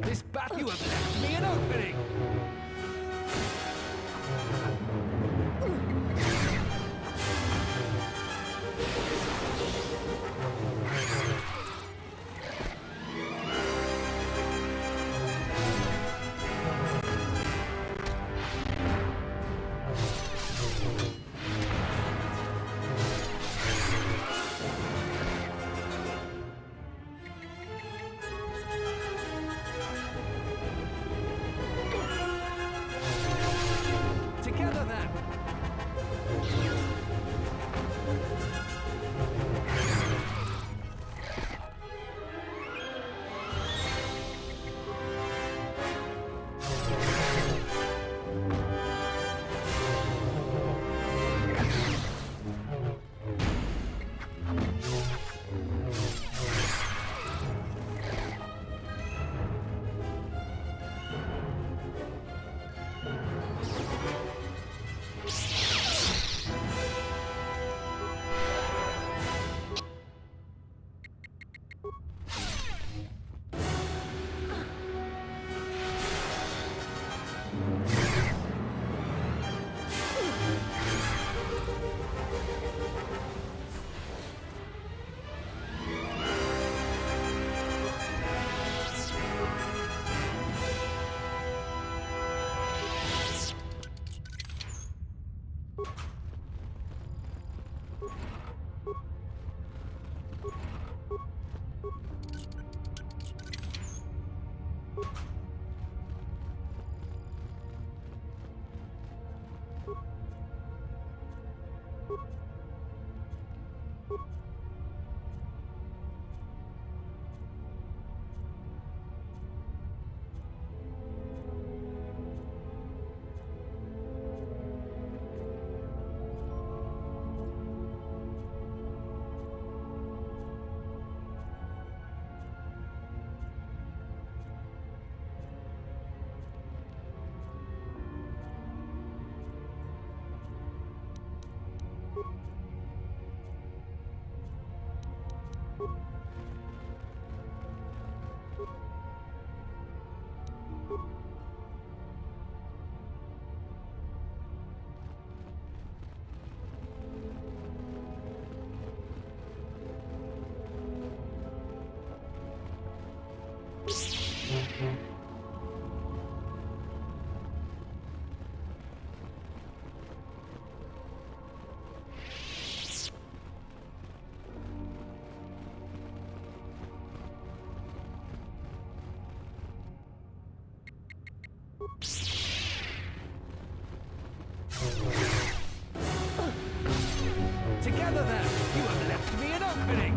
This battle you have left me an opening! Together then! Together then, you have left me an opening!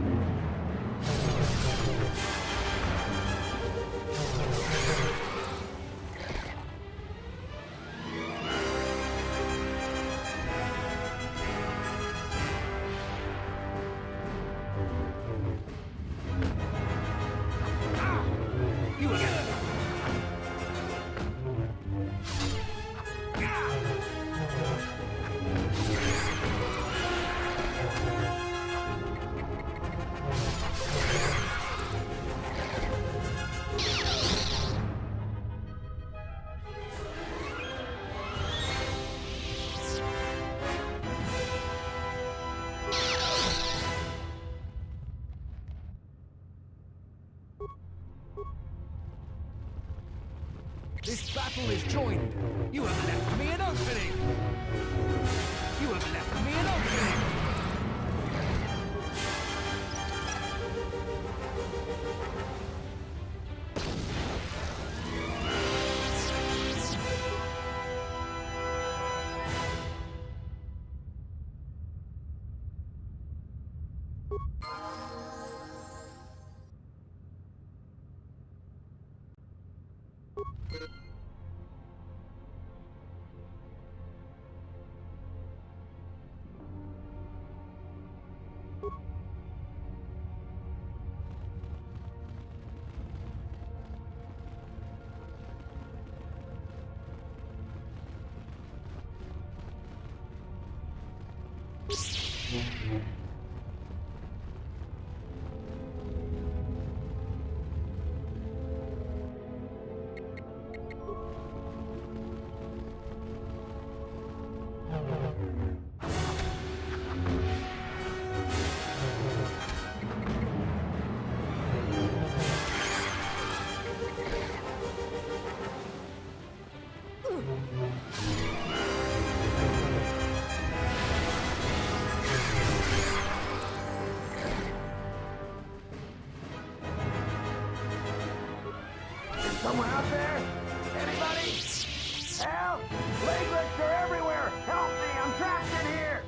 You have... This battle is joined. You have left me an opening. You have left me an opening. Someone out there? Anybody? Help! Leglets are everywhere! Help me! I'm trapped in here!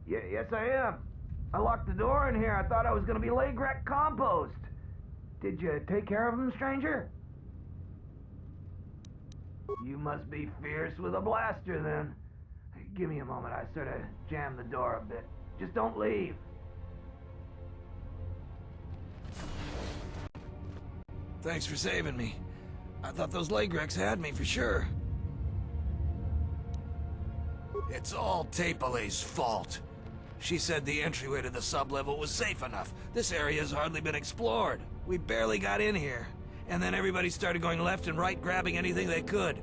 Yes, I am. I locked the door in here. I thought I was gonna be Legrek compost. Did you take care of him, stranger? You must be fierce with a blaster, then. Give me a moment. I sort of jammed the door a bit. Just don't leave. Thanks for saving me. I thought those Legreks had me for sure. It's all Tapale's fault. She said the entryway to the sublevel was safe enough. This area has hardly been explored. We barely got in here. And then everybody started going left and right, grabbing anything they could.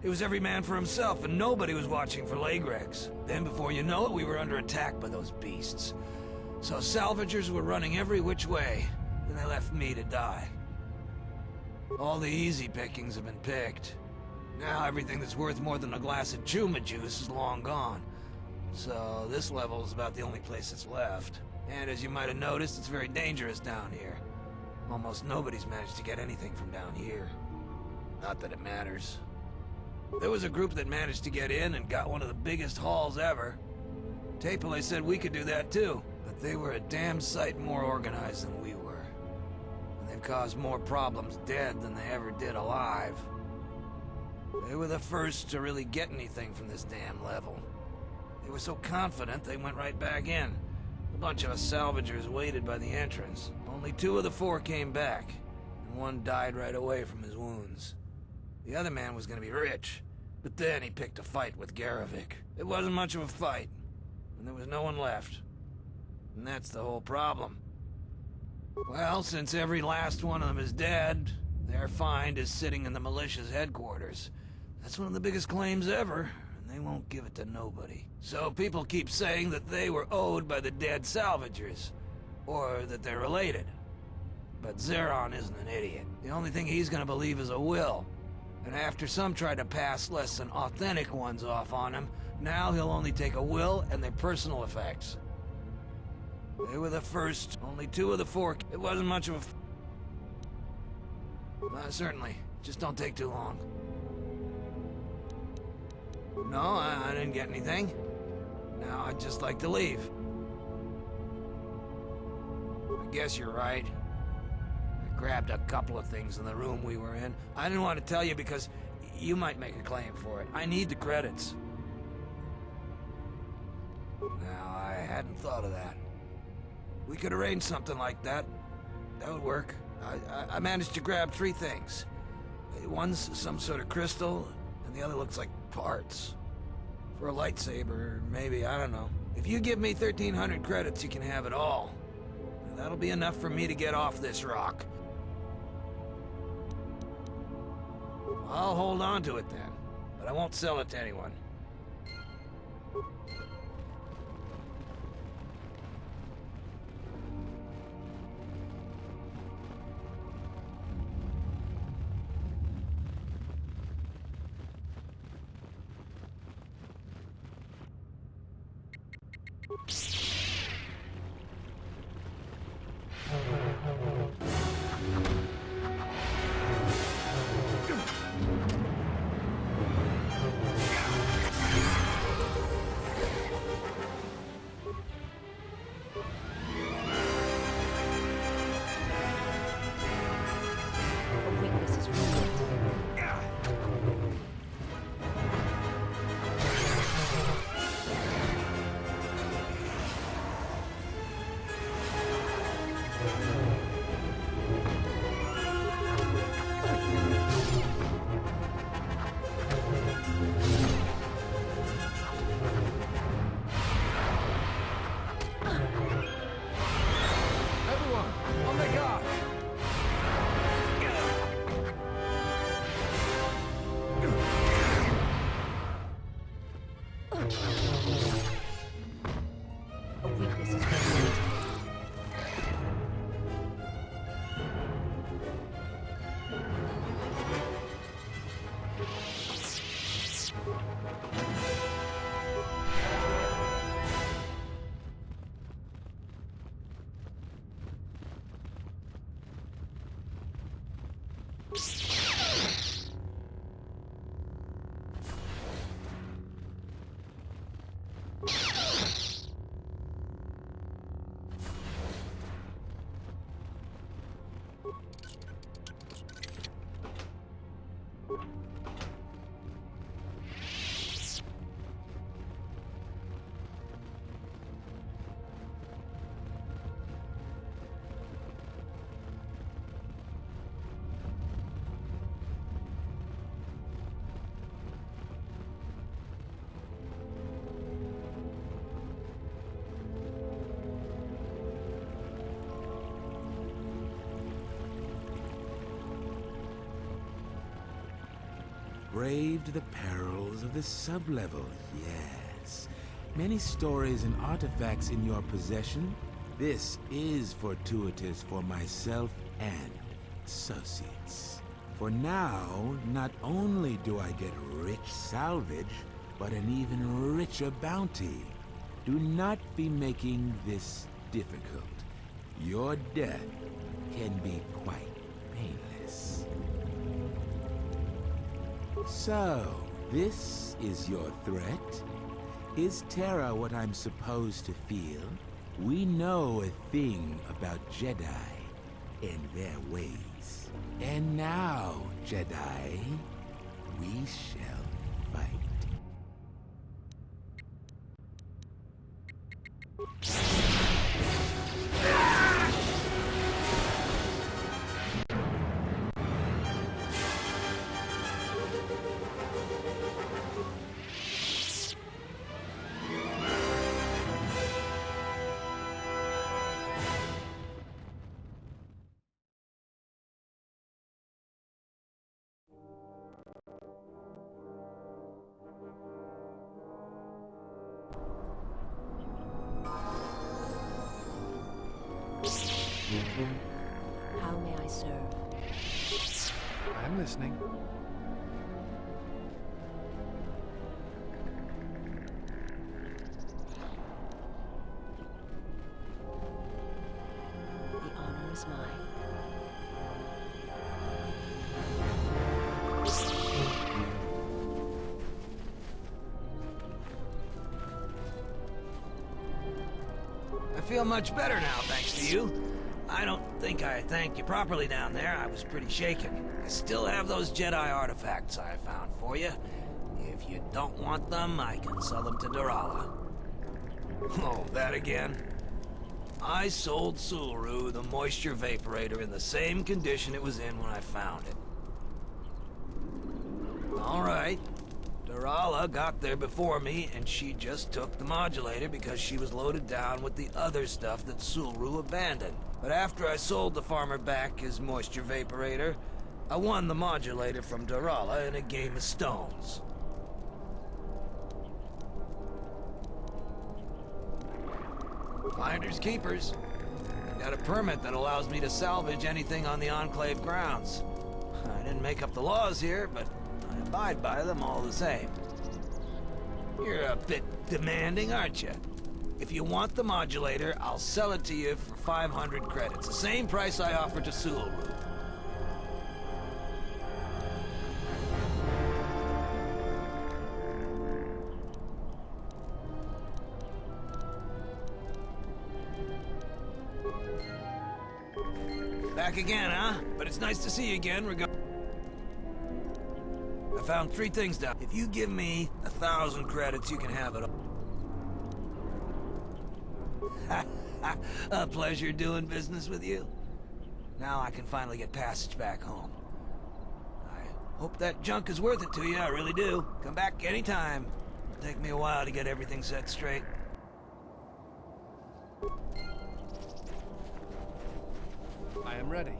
It was every man for himself, and nobody was watching for Legreks. Then before you know it, we were under attack by those beasts. So salvagers were running every which way, and they left me to die. All the easy pickings have been picked. Now everything that's worth more than a glass of Chuma juice is long gone. So this level is about the only place that's left. And as you might have noticed, it's very dangerous down here. Almost nobody's managed to get anything from down here. Not that it matters. There was a group that managed to get in and got one of the biggest hauls ever. Tapale said we could do that too, but they were a damn sight more organized than we were. And they've caused more problems dead than they ever did alive. They were the first to really get anything from this damn level. They were so confident they went right back in. A bunch of us salvagers waited by the entrance. Only 2 of the 4 came back, and 1 died right away from his wounds. The other man was gonna be rich, but then he picked a fight with Garavik. It wasn't much of a fight, and there was no one left. And that's the whole problem. Well, since every last one of them is dead, their find is sitting in the militia's headquarters. That's one of the biggest claims ever, and they won't give it to nobody. So people keep saying that they were owed by the dead salvagers, or that they're related. But Zeron isn't an idiot. The only thing he's gonna believe is a will. And after some tried to pass less than authentic ones off on him, now he'll only take a will and their personal effects. They were the first. Only 2 of the 4. It wasn't much of a... certainly. Just don't take too long. No, I didn't get anything. Now I'd just like to leave. I guess you're right. I grabbed a couple of things in the room we were in. I didn't want to tell you because you might make a claim for it. I need the credits. Now, I hadn't thought of that. We could arrange something like that. That would work. I managed to grab 3 things. One's some sort of crystal, and the other looks like parts. For a lightsaber, maybe, I don't know. If you give me 1,300 credits, you can have it all. That'll be enough for me to get off this rock. I'll hold on to it then, but I won't sell it to anyone. A weakness has been seen. Braved the perils of the sublevel, yes. Many stories and artifacts in your possession. This is fortuitous for myself and associates. For now, not only do I get rich salvage, but an even richer bounty. Do not be making this difficult. Your death can be quite painless. So, this is your threat? Is Terra what I'm supposed to feel? We know a thing about Jedi and their ways. And now, Jedi, we shall fight. How may I serve? I'm listening. The honor is mine. I feel much better now, thanks to you. I don't think I thanked you properly down there. I was pretty shaken. I still have those Jedi artifacts I found for you. If you don't want them, I can sell them to Durala. Oh, that again? I sold Sulru the moisture vaporator in the same condition it was in when I found it. All right. Durala got there before me, and she just took the modulator because she was loaded down with the other stuff that Sulru abandoned. But after I sold the farmer back his moisture vaporator, I won the modulator from Durala in a game of stones. Finders keepers. I got a permit that allows me to salvage anything on the enclave grounds. I didn't make up the laws here, but I abide by them all the same. You're a bit demanding, aren't you? If you want the modulator, I'll sell it to you for 500 credits, the same price I offered to Sulru. Back again, huh? But it's nice to see you again, I found 3 things down. If you give me 1,000 credits, you can have it all. A pleasure doing business with you. Now I can finally get passage back home. I hope that junk is worth it to you, I really do. Come back anytime. It'll take me a while to get everything set straight. I am ready.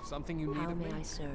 Something you need How of may me? I serve?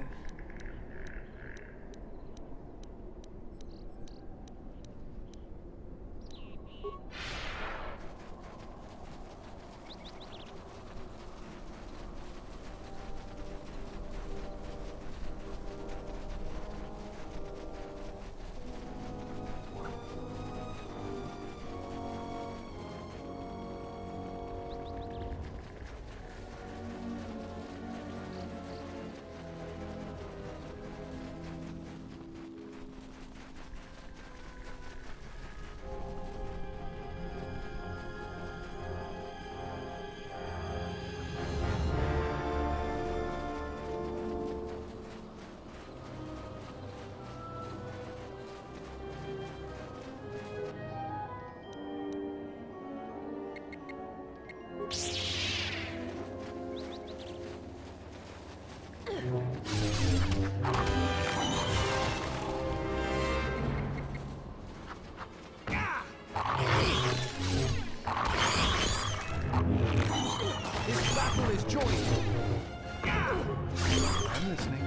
This battle is joined. I'm listening.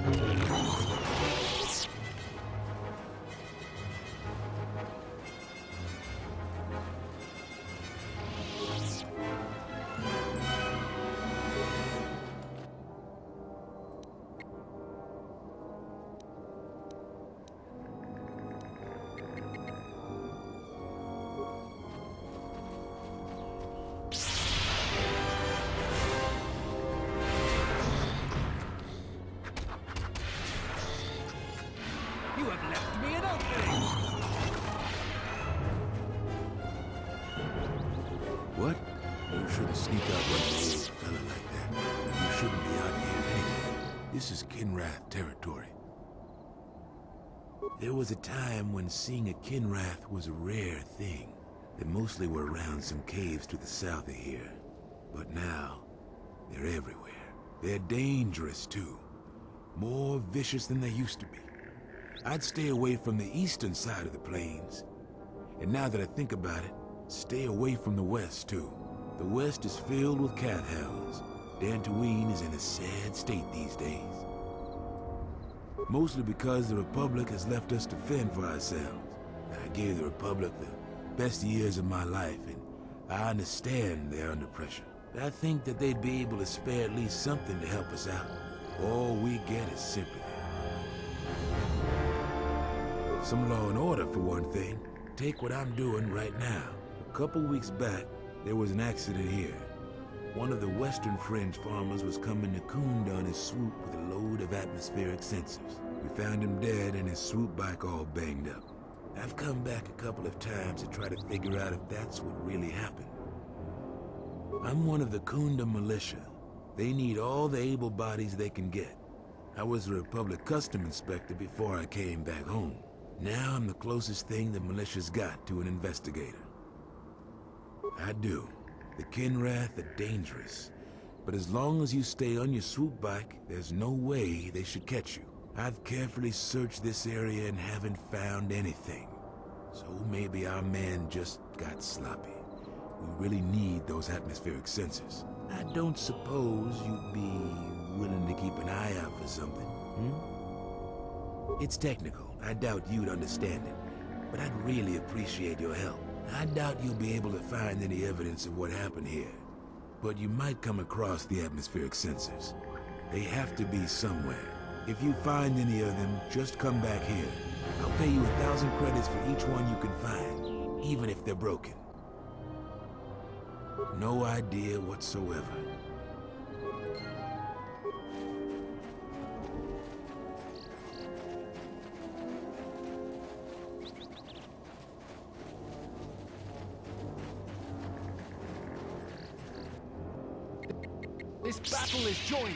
You have left me an opening. What? You shouldn't sneak out one of the old fella like that. You shouldn't be out here anyway. This is Kinrath territory. There was a time when seeing a Kinrath was a rare thing. They mostly were around some caves to the south of here. But now, they're everywhere. They're dangerous, too. More vicious than they used to be. I'd stay away from the eastern side of the plains. And now that I think about it, stay away from the west, too. The west is filled with cat hounds. Dantooine is in a sad state these days. Mostly because the Republic has left us to fend for ourselves. I gave the Republic the best years of my life, and I understand they're under pressure. But I think that they'd be able to spare at least something to help us out. All we get is sympathy. Some law and order, for one thing. Take what I'm doing right now. A couple weeks back, there was an accident here. One of the western fringe farmers was coming to Kunda on his swoop with a load of atmospheric sensors. We found him dead and his swoop bike all banged up. I've come back a couple of times to try to figure out if that's what really happened. I'm one of the Kunda militia. They need all the able bodies they can get. I was a Republic custom inspector before I came back home. Now I'm the closest thing the militia's got to an investigator. I do. The Kinrath are dangerous, but as long as you stay on your swoop bike, there's no way they should catch you. I've carefully searched this area and haven't found anything. So maybe our man just got sloppy. We really need those atmospheric sensors. I don't suppose you'd be willing to keep an eye out for something, It's technical. I doubt you'd understand it, but I'd really appreciate your help. I doubt you'll be able to find any evidence of what happened here, but you might come across the atmospheric sensors. They have to be somewhere. If you find any of them, just come back here. I'll pay you 1,000 credits for each one you can find, even if they're broken. No idea whatsoever. This battle is joined.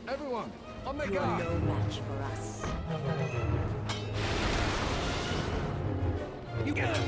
Everyone, on the You are guard. no match for us. You get it.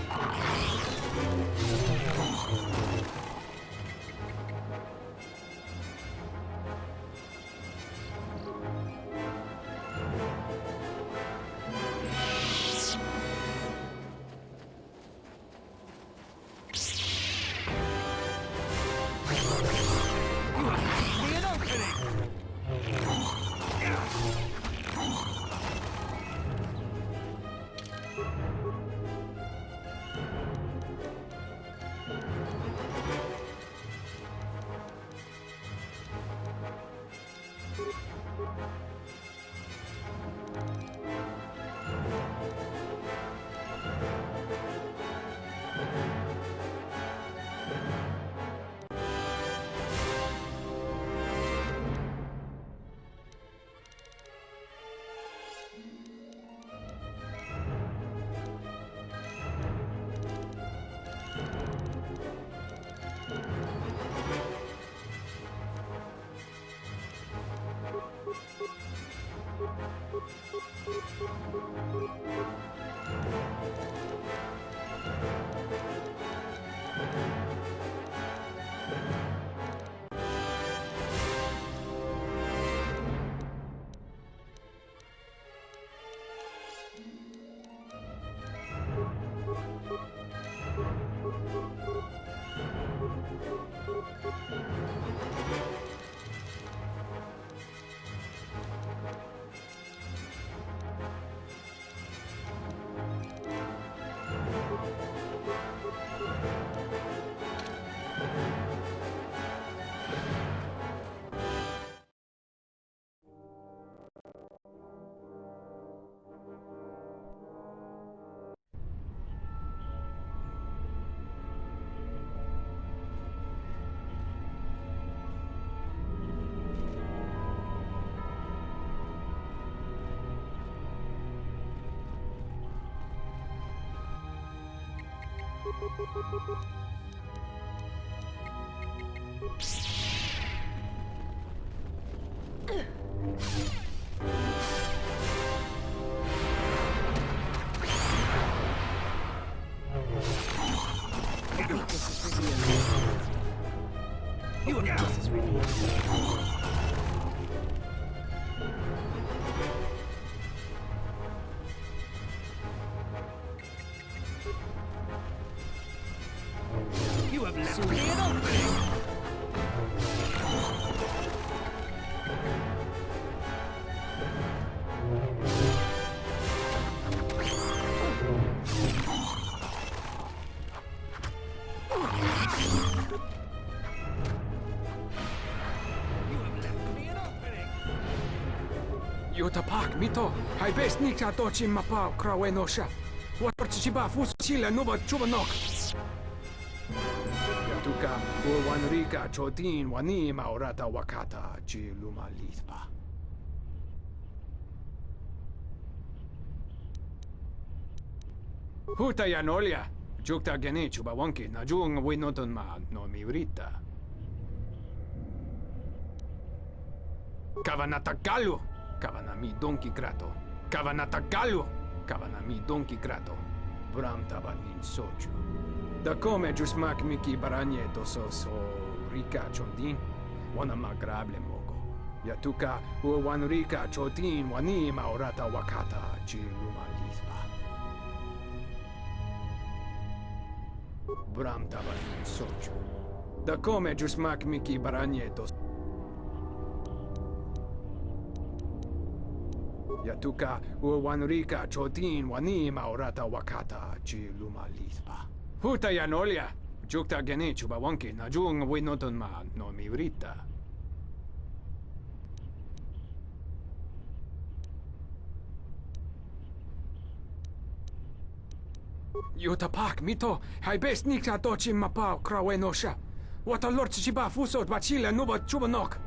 This is revealed. You have left me an opening. Yotapak mito, hai best nika tochi mapao krawe nosha. Watorchi chiba fusile nuba chubanok. Yatuka uwanrika chotin wani maurata wakata chi luma lispa. Huta yanolia, jukta geni chuba wonki na jung winoton ma no miurita. Kavanatakalu. Kavanami Donkey Krato. Kavanatakalu. Kavanami Donkey Krato. Bram tabanin soju. Da come giusmak miki baranyeto so rika chondin. Wana magrable mogo. Yatuka wan rika chotin wani maurata wakata chi luma lisba. Bram tabanin soju. Da come giusmak miki baranyeto. Yatuka uwanrika chotin wani maurata wakata chi luma lisba. Huta yanolia, jukta geni chuba wonki na jung winoton ma no miurita. Yotapak mito, hai best nika tochi mapao krawe nosha. Wata lord chiba fusot bachile nuba chubanok.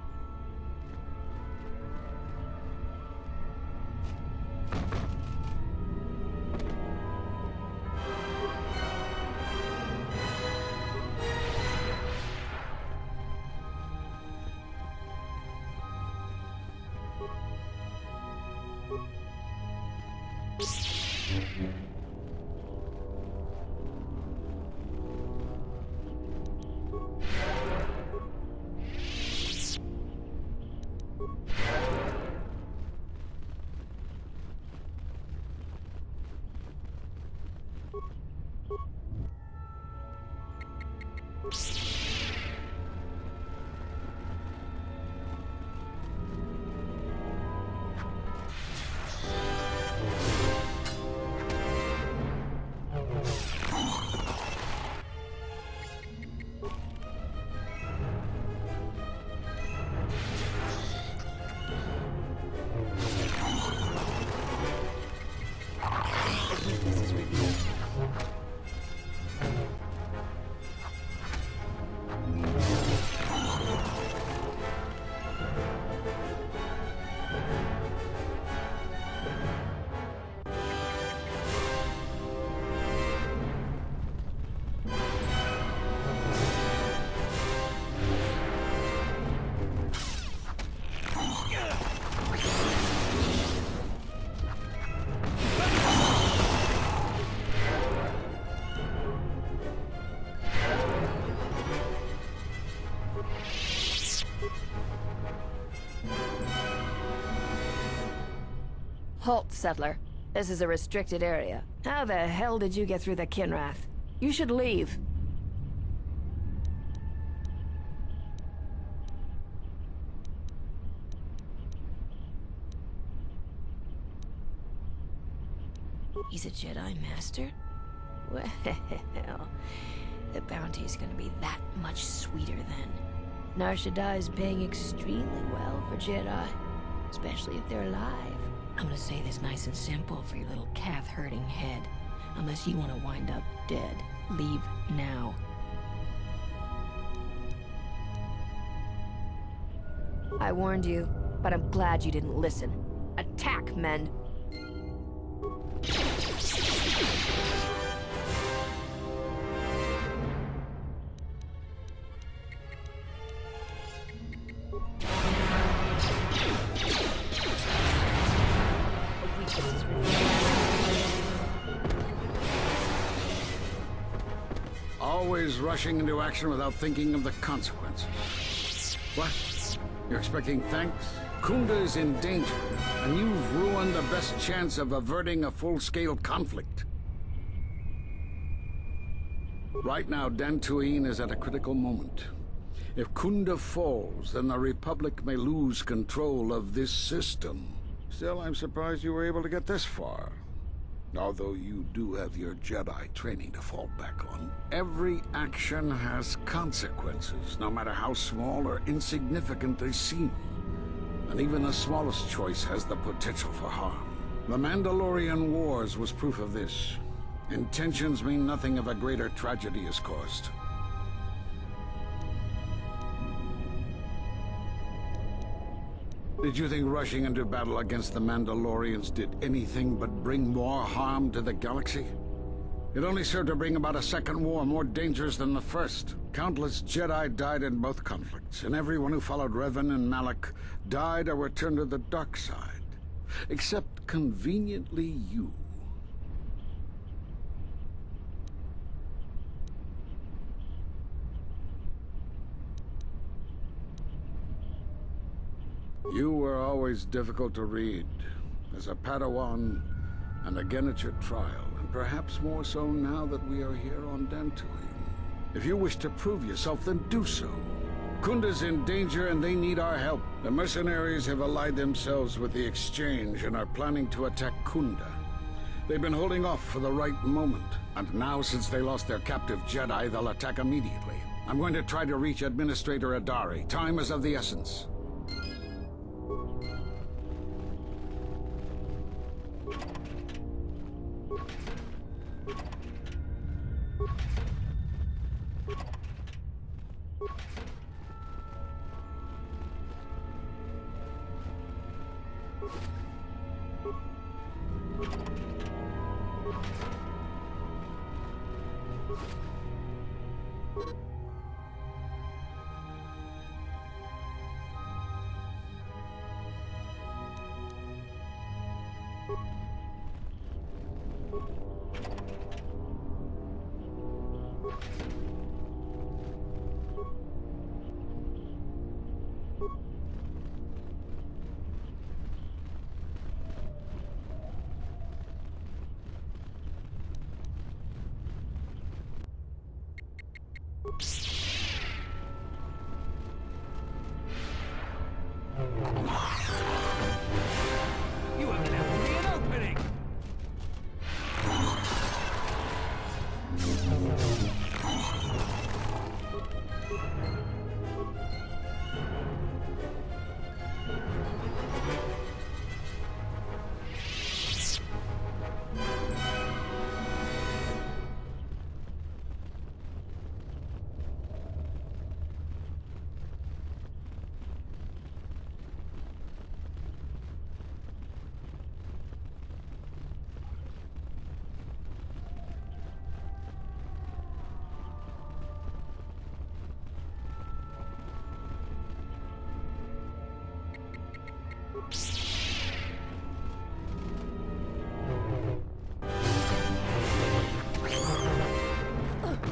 This is revealed. Halt, settler. This is a restricted area. How the hell did you get through the Kinrath? You should leave. He's a Jedi Master? Well, the bounty's gonna be that much sweeter then. Nar Shaddai's paying extremely well for Jedi, especially if they're alive. I'm gonna say this nice and simple for your little calf-hurting head. Unless you want to wind up dead, leave now. I warned you, but I'm glad you didn't listen. Attack, men! Always rushing into action without thinking of the consequences. What? You're expecting thanks? Kunda is in danger, and you've ruined the best chance of averting a full-scale conflict. Right now, Dantooine is at a critical moment. If Kunda falls, then the Republic may lose control of this system. Still, I'm surprised you were able to get this far. Although you do have your Jedi training to fall back on. Every action has consequences, no matter how small or insignificant they seem. And even the smallest choice has the potential for harm. The Mandalorian Wars was proof of this. Intentions mean nothing if a greater tragedy is caused. Did you think rushing into battle against the Mandalorians did anything but bring more harm to the galaxy? It only served to bring about a second war more dangerous than the first. Countless Jedi died in both conflicts, and everyone who followed Revan and Malak died or returned to the dark side. Except, conveniently, you. You were always difficult to read, as a Padawan, and again at your trial, and perhaps more so now that we are here on Dantooine. If you wish to prove yourself, then do so. Kunda's in danger and they need our help. The Mercenaries have allied themselves with the Exchange and are planning to attack Kunda. They've been holding off for the right moment, and now since they lost their captive Jedi, they'll attack immediately. I'm going to try to reach Administrator Adari. Time is of the essence.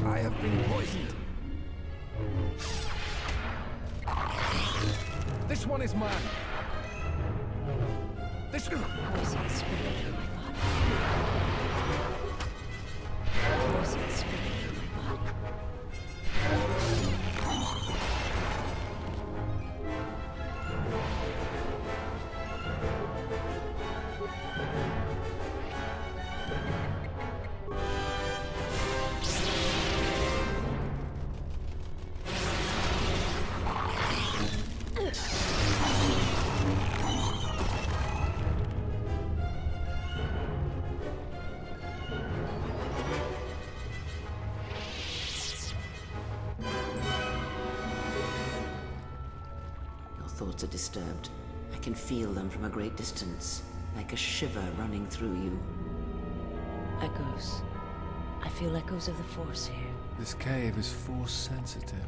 I have been poisoned. This one is mine. This one. Poison spreading through my body. Poison spreading through my body. Thoughts are disturbed. I can feel them from a great distance, like a shiver running through you. Echoes. I feel echoes of the Force here. This cave is Force-sensitive.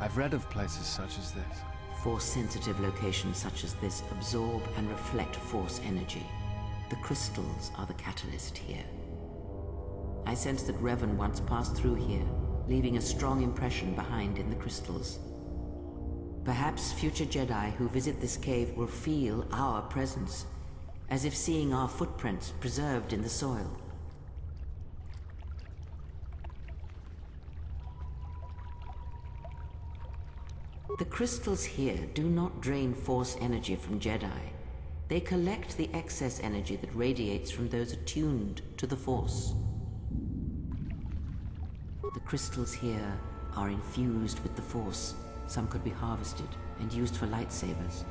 I've read of places such as this. Force-sensitive locations such as this absorb and reflect Force energy. The crystals are the catalyst here. I sense that Revan once passed through here, leaving a strong impression behind in the crystals. Perhaps future Jedi who visit this cave will feel our presence, as if seeing our footprints preserved in the soil. The crystals here do not drain Force energy from Jedi. They collect the excess energy that radiates from those attuned to the Force. The crystals here are infused with the Force. Some could be harvested and used for lightsabers.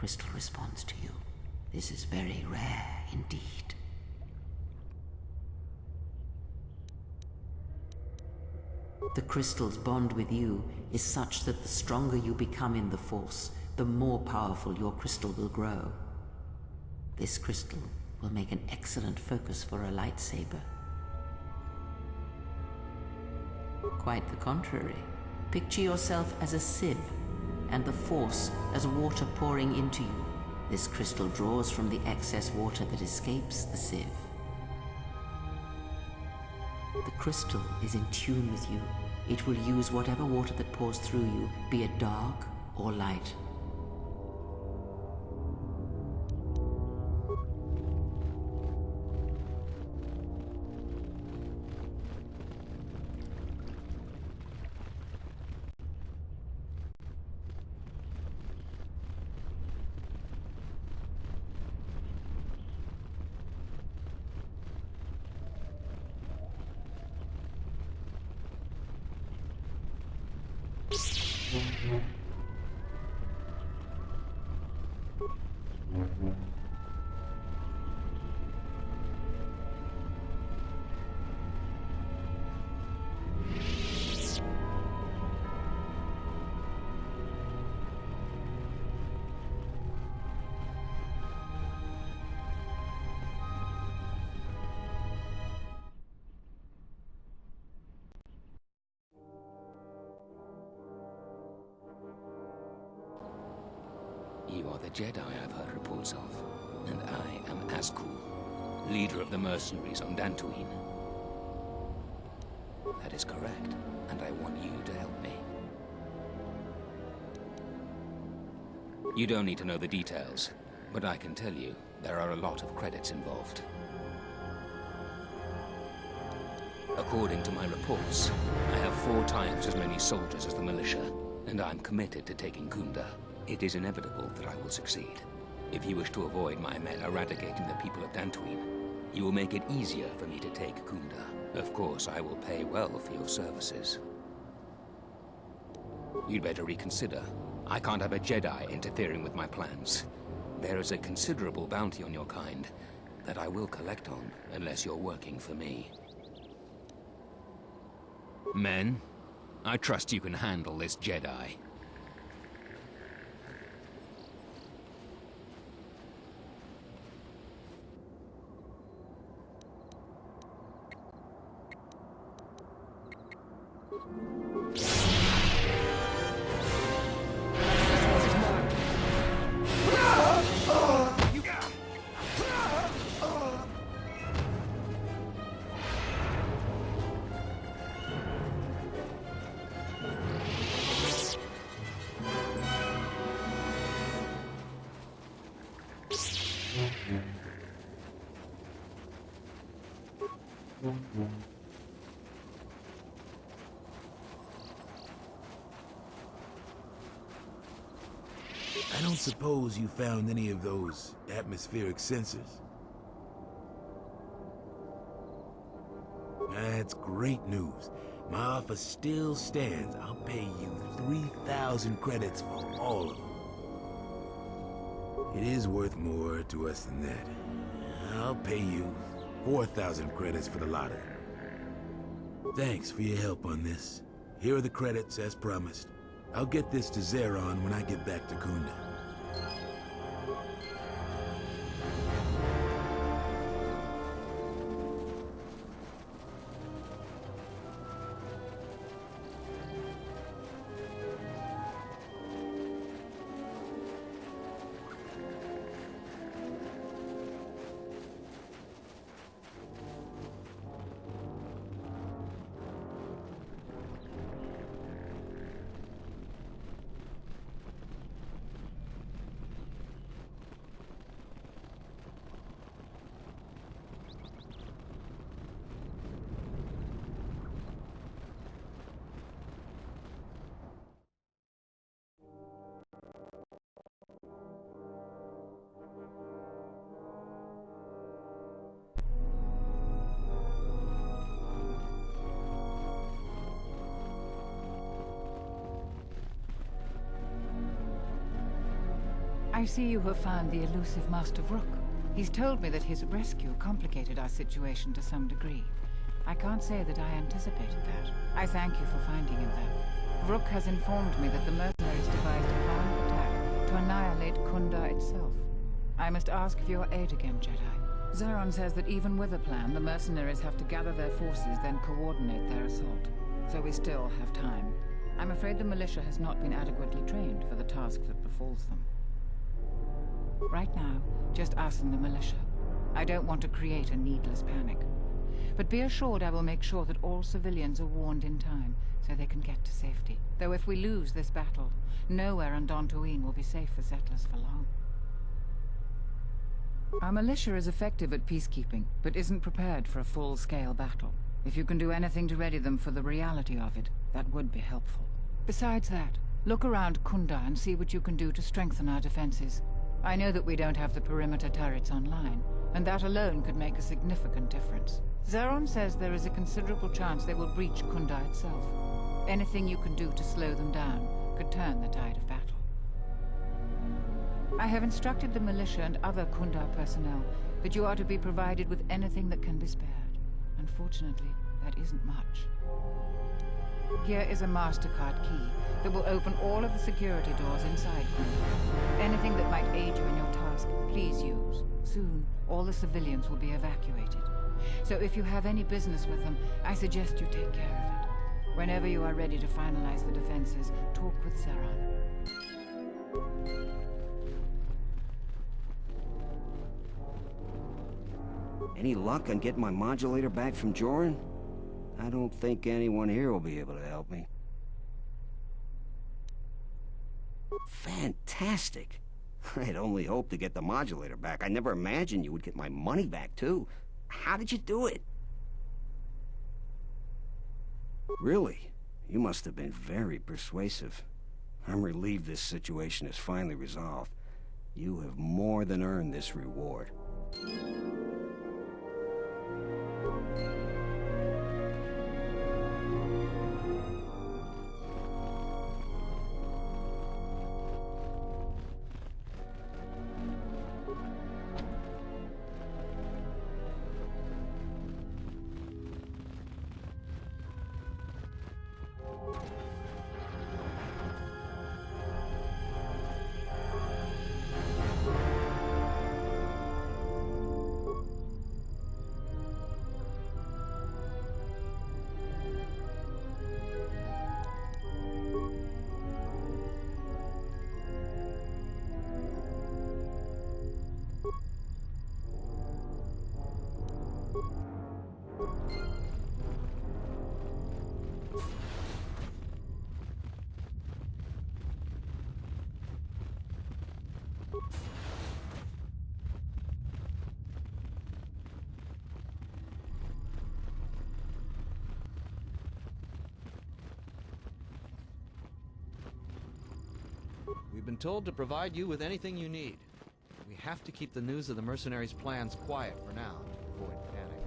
The crystal responds to you. This is very rare indeed. The crystal's bond with you is such that the stronger you become in the Force, the more powerful your crystal will grow. This crystal will make an excellent focus for a lightsaber. Quite the contrary. Picture yourself as a sieve, and the Force as water pouring into you. This crystal draws from the excess water that escapes the sieve. The crystal is in tune with you. It will use whatever water that pours through you, be it dark or light. You are the Jedi I've heard reports of, and I am Azkul, leader of the Mercenaries on Dantooine. That is correct, and I want you to help me. You don't need to know the details, but I can tell you there are a lot of credits involved. According to my reports, I have 4 times as many soldiers as the militia, and I'm committed to taking Kunda. It is inevitable that I will succeed. If you wish to avoid my men eradicating the people of Dantooine, you will make it easier for me to take Kunda. Of course, I will pay well for your services. You'd better reconsider. I can't have a Jedi interfering with my plans. There is a considerable bounty on your kind that I will collect on unless you're working for me. Men, I trust you can handle this Jedi. I don't suppose you found any of those atmospheric sensors? That's great news. My offer still stands. I'll pay you 3,000 credits for all of them. It is worth more to us than that. I'll pay you 4,000 credits for the lot of them. Thanks for your help on this. Here are the credits, as promised. I'll get this to Zeron when I get back to Kunda. I see you have found the elusive Master Vrook. He's told me that his rescue complicated our situation to some degree. I can't say that I anticipated that. I thank you for finding him, though. Vrook has informed me that the mercenaries devised a plan of attack to annihilate Kunda itself. I must ask for your aid again, Jedi. Zeron says that even with a plan, the mercenaries have to gather their forces, then coordinate their assault. So we still have time. I'm afraid the militia has not been adequately trained for the task that befalls them. Right now, just us and the militia. I don't want to create a needless panic. But be assured I will make sure that all civilians are warned in time, so they can get to safety. Though if we lose this battle, nowhere on Dantooine will be safe for settlers for long. Our militia is effective at peacekeeping, but isn't prepared for a full-scale battle. If you can do anything to ready them for the reality of it, that would be helpful. Besides that, look around Kunda and see what you can do to strengthen our defenses. I know that we don't have the perimeter turrets online, and that alone could make a significant difference. Zeron says there is a considerable chance they will breach Kunda itself. Anything you can do to slow them down could turn the tide of battle. I have instructed the militia and other Kunda personnel that you are to be provided with anything that can be spared. Unfortunately, that isn't much. Here is a MasterCard key that will open all of the security doors inside Kunda. Anything that might aid you in your task, please use. Soon, all the civilians will be evacuated. So if you have any business with them, I suggest you take care of it. Whenever you are ready to finalize the defenses, talk with Zeron. Any luck on getting my modulator back from Joran? I don't think anyone here will be able to help me. Fantastic! I'd only hoped to get the modulator back. I never imagined you would get my money back, too. How did you do it? Really? You must have been very persuasive. I'm relieved this situation is finally resolved. You have more than earned this reward. We've been told to provide you with anything you need. We have to keep the news of the Mercenaries' plans quiet for now, to avoid panic.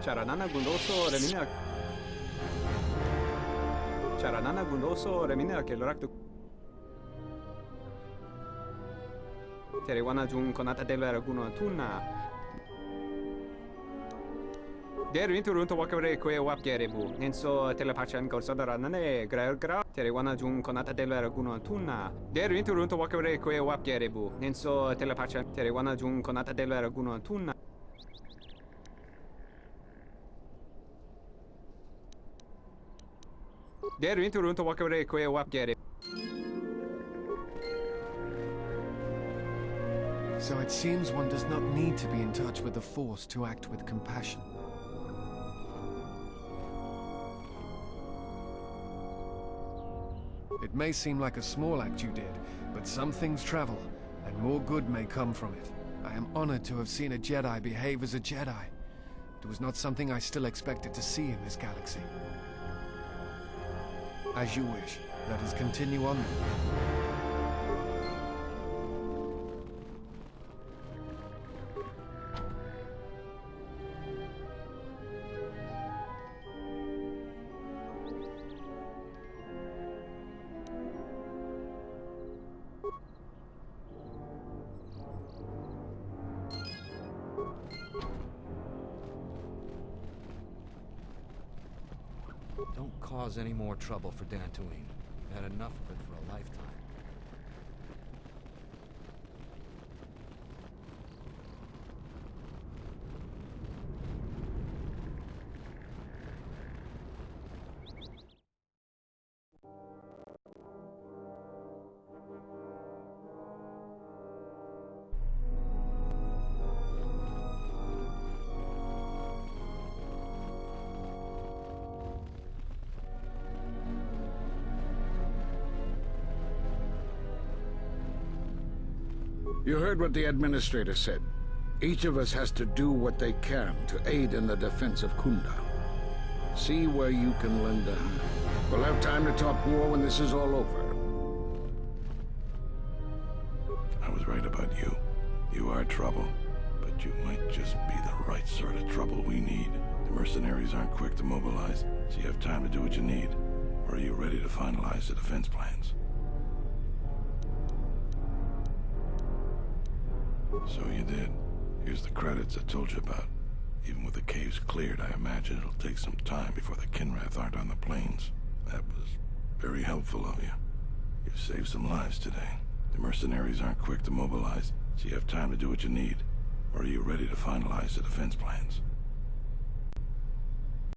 Charanana gundoso remina. Charanana gundoso remina che l'orakto. Teriwana jun konata delera guno tunna. Deru inturunto wakare kwe wapgerebu. Nenso telepachan korsodara nane gra. Teriwana jun konata delera guno tunna. Deru inturunto wakare kwe wapgerebu. Nenso telepachan. Teriwana jun konata delera guno tunna. Deru inturunto wakare kwe wapgerebu. So it seems one does not need to be in touch with the Force to act with compassion. It may seem like a small act you did, but some things travel, and more good may come from it. I am honored to have seen a Jedi behave as a Jedi. It was not something I still expected to see in this galaxy. As you wish. Let us continue on. Don't cause any more trouble for Dantooine. We've had enough of it for a lifetime. You heard what the Administrator said. Each of us has to do what they can to aid in the defense of Kunda. See where you can lend a hand. We'll have time to talk more when this is all over. I was right about you. You are trouble, but you might just be the right sort of trouble we need. The mercenaries aren't quick to mobilize, so you have time to do what you need. Or are you ready to finalize the defense plans? So you did. Here's the credits I told you about. Even with the caves cleared, I imagine it'll take some time before the Kinrath aren't on the plains. That was very helpful of you. You've saved some lives today. The mercenaries aren't quick to mobilize, so you have time to do what you need. Or are you ready to finalize the defense plans?